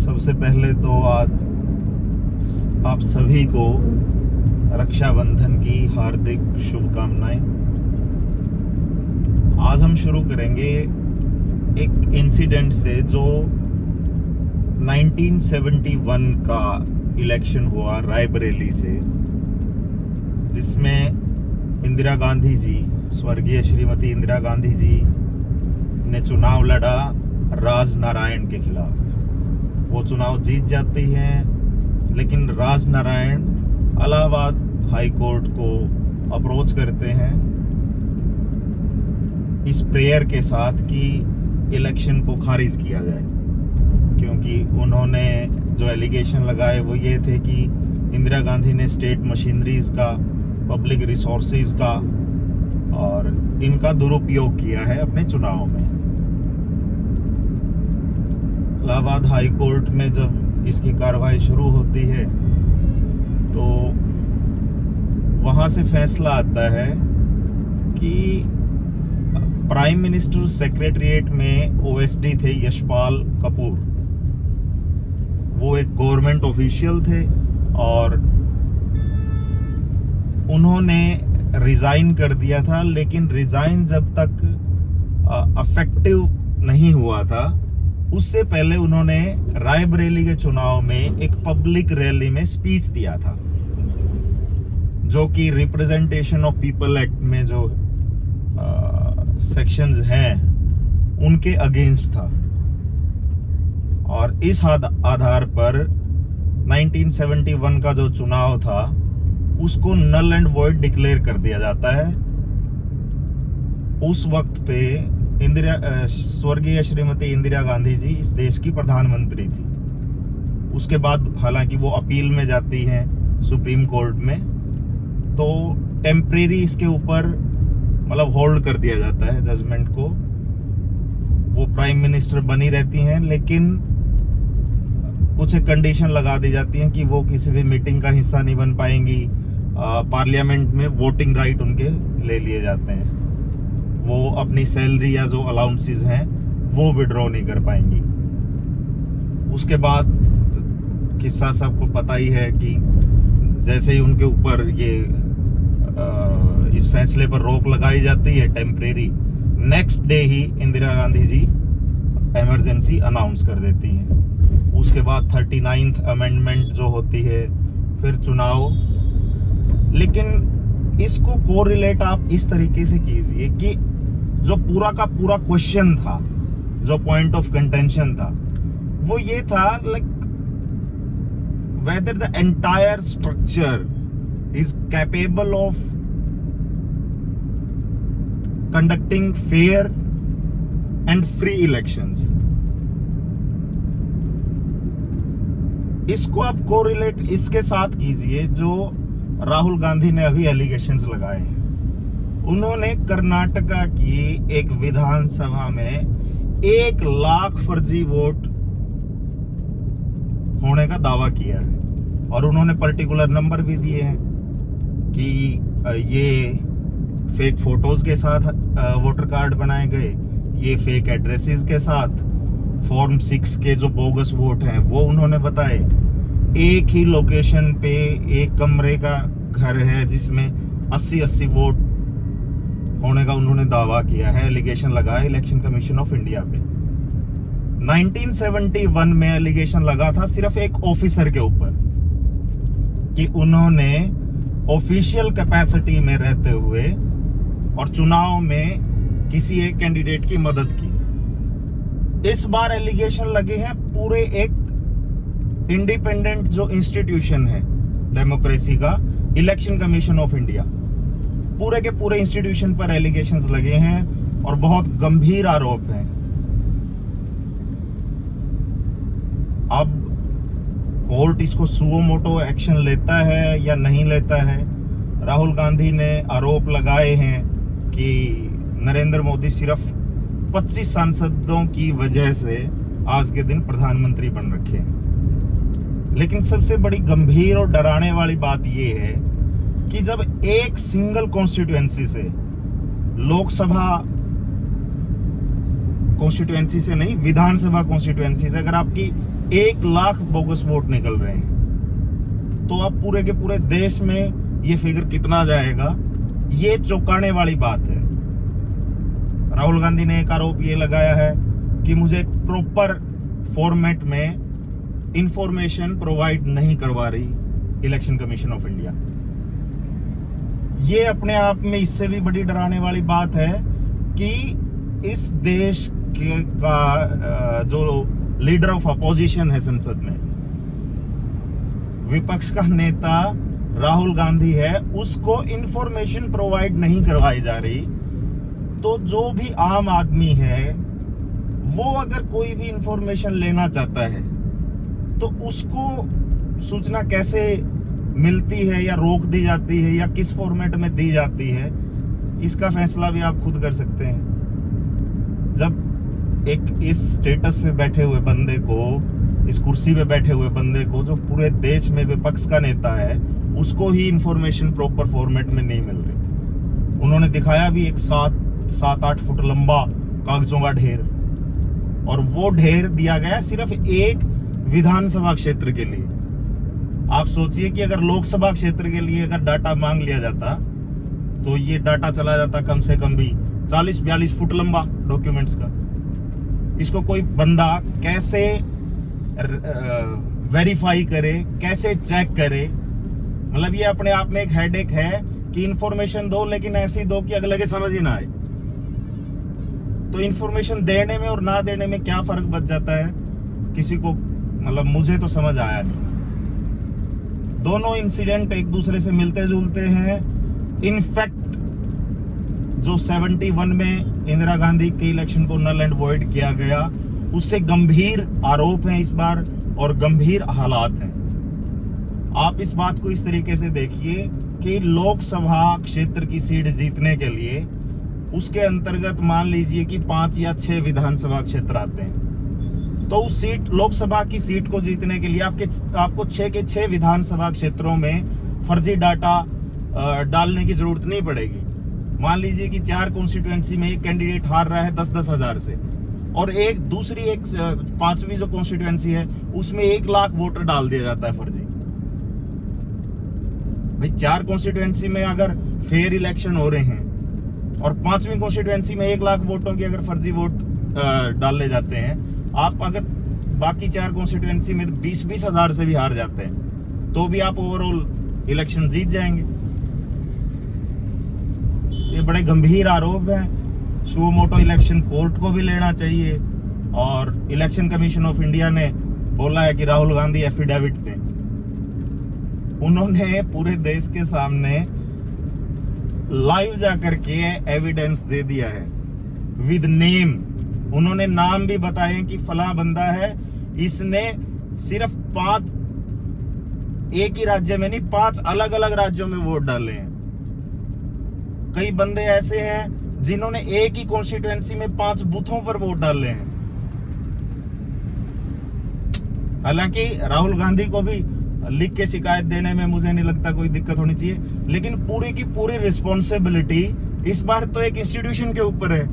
सबसे पहले तो आज आप सभी को रक्षाबंधन की हार्दिक शुभकामनाएं। आज हम शुरू करेंगे एक इंसिडेंट से जो 1971 का इलेक्शन हुआ रायबरेली से, जिसमें इंदिरा गांधी जी, स्वर्गीय श्रीमती इंदिरा गांधी जी ने चुनाव लड़ा राज नारायण के खिलाफ। वो चुनाव जीत जाती हैं, लेकिन राज नारायण इलाहाबाद हाई कोर्ट को अप्रोच करते हैं इस प्रेयर के साथ कि इलेक्शन को खारिज किया जाए, क्योंकि उन्होंने जो एलिगेशन लगाए वो ये थे कि इंदिरा गांधी ने स्टेट मशीनरीज का, पब्लिक रिसोर्सेज का और इनका दुरुपयोग किया है अपने चुनाव में। इलाहाबाद हाई कोर्ट में जब इसकी कार्रवाई शुरू होती है तो वहां से फैसला आता है कि प्राइम मिनिस्टर सेक्रेटरिएट में ओएसडी थे यशपाल कपूर। वो एक गवर्नमेंट ऑफिशियल थे और उन्होंने रिजाइन कर दिया था, लेकिन रिजाइन जब तक अफेक्टिव नहीं हुआ था उससे पहले उन्होंने रायबरेली के चुनाव में एक पब्लिक रैली में स्पीच दिया था, जो कि रिप्रेजेंटेशन ऑफ पीपल एक्ट में जो सेक्शंस हैं उनके अगेंस्ट था। और इस आधार पर 1971 का जो चुनाव था उसको नल एंड वॉइड डिक्लेयर कर दिया जाता है। उस वक्त पे स्वर्गीय श्रीमती इंदिरा गांधी जी इस देश की प्रधानमंत्री थी। उसके बाद हालांकि वो अपील में जाती हैं सुप्रीम कोर्ट में, तो टेम्परेरी इसके ऊपर मतलब होल्ड कर दिया जाता है जजमेंट को। वो प्राइम मिनिस्टर बनी रहती हैं, लेकिन कुछ एक कंडीशन लगा दी जाती है कि वो किसी भी मीटिंग का हिस्सा नहीं बन पाएंगी। पार्लियामेंट में वोटिंग राइट उनके ले लिए जाते हैं। वो अपनी सैलरी या जो अलाउंसेस हैं वो विड्रॉ नहीं कर पाएंगी। उसके बाद किस्सा सबको पता ही है कि जैसे ही उनके ऊपर ये इस फैसले पर रोक लगाई जाती है टेम्परेरी, नेक्स्ट डे ही इंदिरा गांधी जी इमरजेंसी अनाउंस कर देती हैं। उसके बाद 39th अमेंडमेंट जो होती है, फिर चुनाव। लेकिन इसको कोरिलेट आप इस तरीके से कीजिए कि जो पूरा का पूरा क्वेश्चन था, जो पॉइंट ऑफ कंटेंशन था, वो ये था like whether the entire structure is capable of conducting fair and free elections। इसको आप कोरिलेट इसके साथ कीजिए जो राहुल गांधी ने अभी एलिगेशंस लगाए हैं। उन्होंने कर्नाटका की एक विधानसभा में 1 लाख फर्जी वोट होने का दावा किया है, और उन्होंने पर्टिकुलर नंबर भी दिए हैं कि ये फेक फोटोज के साथ वोटर कार्ड बनाए गए, ये फेक एड्रेसेस के साथ, फॉर्म 6 के जो बोगस वोट हैं वो उन्होंने बताए। एक ही लोकेशन पे एक कमरे का घर है जिसमें 80 वोट होने का उन्होंने दावा किया है, एलिगेशन लगा है इलेक्शन कमीशन ऑफ इंडिया पे। 1971 में एलिगेशन लगा था सिर्फ एक ऑफिसर के ऊपर कि उन्होंने ऑफिशियल कैपेसिटी में रहते हुए और चुनाव में किसी एक कैंडिडेट की मदद की। इस बार एलिगेशन लगे हैं पूरे एक इंडिपेंडेंट जो इंस्टीट्यूशन है डेमोक्रेसी का, इलेक्शन कमीशन ऑफ इंडिया, पूरे के पूरे इंस्टीट्यूशन पर एलिगेशंस लगे हैं और बहुत गंभीर आरोप हैं। अब कोर्ट इसको सुओ मोटो एक्शन लेता है या नहीं लेता है। राहुल गांधी ने आरोप लगाए हैं कि नरेंद्र मोदी सिर्फ 25 सांसदों की वजह से आज के दिन प्रधानमंत्री बन रखे हैं। लेकिन सबसे बड़ी गंभीर और डराने वाली बात यह है कि जब एक सिंगल कॉन्स्टिट्यूएंसी से, लोकसभा कॉन्स्टिट्यूएंसी से नहीं, विधानसभा कॉन्स्टिट्यूएंसी से अगर आपकी 1 लाख बोगस वोट निकल रहे हैं। तो अब पूरे के पूरे देश में ये फिगर कितना जाएगा, ये चौंकाने वाली बात है। राहुल गांधी ने एक आरोप ये लगाया है कि मुझे एक प्रॉपर फॉर्मेट में इंफॉर्मेशन प्रोवाइड नहीं करवा रही इलेक्शन कमीशन ऑफ इंडिया। ये अपने आप में इससे भी बड़ी डराने वाली बात है कि इस देश के का जो लीडर ऑफ अपोजिशन है संसद में, विपक्ष का नेता राहुल गांधी है, उसको इंफॉर्मेशन प्रोवाइड नहीं करवाई जा रही। तो जो भी आम आदमी है वो अगर कोई भी इंफॉर्मेशन लेना चाहता है तो उसको सूचना कैसे मिलती है या रोक दी जाती है या किस फॉर्मेट में दी जाती है, इसका फैसला भी आप खुद कर सकते हैं। जब एक इस स्टेटस पे बैठे हुए बंदे को, इस कुर्सी पे बैठे हुए बंदे को, जो पूरे देश में विपक्ष का नेता है, उसको ही इंफॉर्मेशन प्रॉपर फॉर्मेट में नहीं मिल रही। उन्होंने दिखाया भी एक 7-8 फुट लंबा कागजों का ढेर, और वो ढेर दिया गया सिर्फ एक विधानसभा क्षेत्र के लिए। आप सोचिए कि अगर लोकसभा क्षेत्र के लिए अगर डाटा मांग लिया जाता तो ये डाटा चला जाता कम से कम भी 40-42 फुट लंबा डॉक्यूमेंट्स का। इसको कोई बंदा कैसे वेरीफाई करे, कैसे चेक करे? मतलब ये अपने आप में एक हेडेक है कि इंफॉर्मेशन दो, लेकिन ऐसी दो कि अगले के समझ ही ना आए। तो इंफॉर्मेशन देने में और ना देने में क्या फर्क बच जाता है किसी को? मतलब मुझे तो समझ आया नहीं। दोनों इंसिडेंट एक दूसरे से मिलते जुलते हैं। इनफैक्ट जो 71 में इंदिरा गांधी के इलेक्शन को नल एंड वॉइड किया गया, उससे गंभीर आरोप हैं इस बार और गंभीर हालात हैं। आप इस बात को इस तरीके से देखिए कि लोकसभा क्षेत्र की सीट जीतने के लिए उसके अंतर्गत मान लीजिए कि 5 या 6 विधानसभा क्षेत्र आते हैं, तो उस सीट, लोकसभा की सीट को जीतने के लिए आपको 6 के 6 विधानसभा क्षेत्रों में फर्जी डाटा डालने की जरूरत नहीं पड़ेगी। मान लीजिए कि 4 कॉन्स्टिट्यूएंसी में एक कैंडिडेट हार रहा है 10-10 हजार से, और एक दूसरी 5वीं जो कॉन्स्टिट्यूएंसी है उसमें 1 लाख वोटर डाल दिया जाता है फर्जी। भाई 4 कॉन्स्टिट्यूएंसी में अगर फेयर इलेक्शन हो रहे हैं और 5वीं कॉन्स्टिट्यूएंसी में 1 लाख वोटों की अगर फर्जी वोट डाले जाते हैं, आप अगर बाकी 4 कॉन्स्टिट्यूएंसी में 20-20 हजार से भी हार जाते हैं तो भी आप ओवरऑल इलेक्शन जीत जाएंगे। ये बड़े गंभीर आरोप हैं। सुमोटो इलेक्शन कोर्ट को भी लेना चाहिए, और इलेक्शन कमीशन ऑफ इंडिया ने बोला है कि राहुल गांधी एफिडेविट दें। उन्होंने पूरे देश के सामने लाइव जाकर के एविडेंस दे दिया है विद नेम। उन्होंने नाम भी बताए कि फला बंदा है, इसने सिर्फ 5 एक ही राज्य में नहीं 5 अलग अलग राज्यों में वोट डाले हैं। कई बंदे ऐसे हैं जिन्होंने एक ही कॉन्स्टिट्यूएंसी में 5 बूथों पर वोट डाले हैं। हालांकि राहुल गांधी को भी लिख के शिकायत देने में मुझे नहीं लगता कोई दिक्कत होनी चाहिए, लेकिन पूरी की पूरी रिस्पॉन्सिबिलिटी इस बार तो एक इंस्टीट्यूशन के ऊपर है।